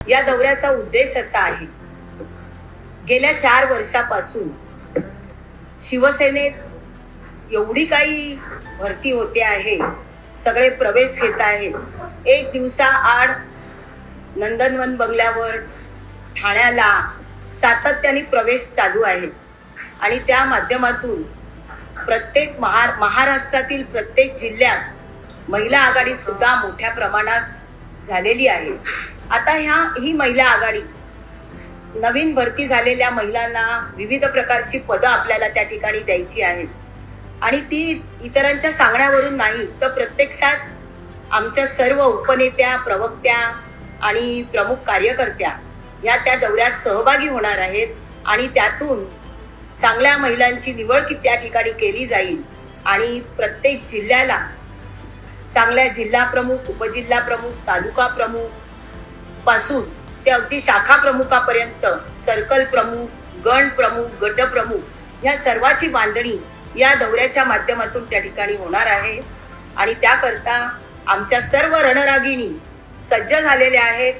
या दौऱ्याचा उद्देश असा आहे, गेल्या 4 वर्षापासून शिवसेनेत एवढी काही भरती होते आहे, सगळे प्रवेश घेत आहेत. एक दिवसाआड नंदनवन बंगल्यावर, ठाण्याला सातत्याने प्रवेश चालू आहे आणि त्या माध्यमातून प्रत्येक महाराष्ट्रातील प्रत्येक जिल्ह्यात महिला आघाडी सुद्धा मोठ्या प्रमाणात झालेली आहे. आता ही महिला आघाडी नवीन भरती झालेल्या महिलांना विविध प्रकारची पदं आपल्याला त्या ठिकाणी द्यायची आहेत आणि ती इतरांच्या सांगण्यावरून नाही, तर प्रत्यक्षात आमच्या सर्व उपनेत्या, प्रवक्त्या आणि प्रमुख कार्यकर्त्या या त्या दौऱ्यात सहभागी होणार आहेत आणि त्यातून चांगल्या महिलांची निवड त्या ठिकाणी केली जाईल आणि प्रत्येक जिल्ह्याला चांगल्या जिल्हा प्रमुख, उपजिल्हा प्रमुख, तालुका प्रमुख पासून ते अगदी शाखा प्रमुखापर्यंत, सर्कल प्रमुख, गण प्रमुख, गट प्रमुख या सर्वांची बांधणी या दौऱ्याच्या माध्यमातून त्या ठिकाणी होणार आहे आणि त्याकरता आमच्या सर्व रणरागिणी सज्ज झालेल्या आहेत.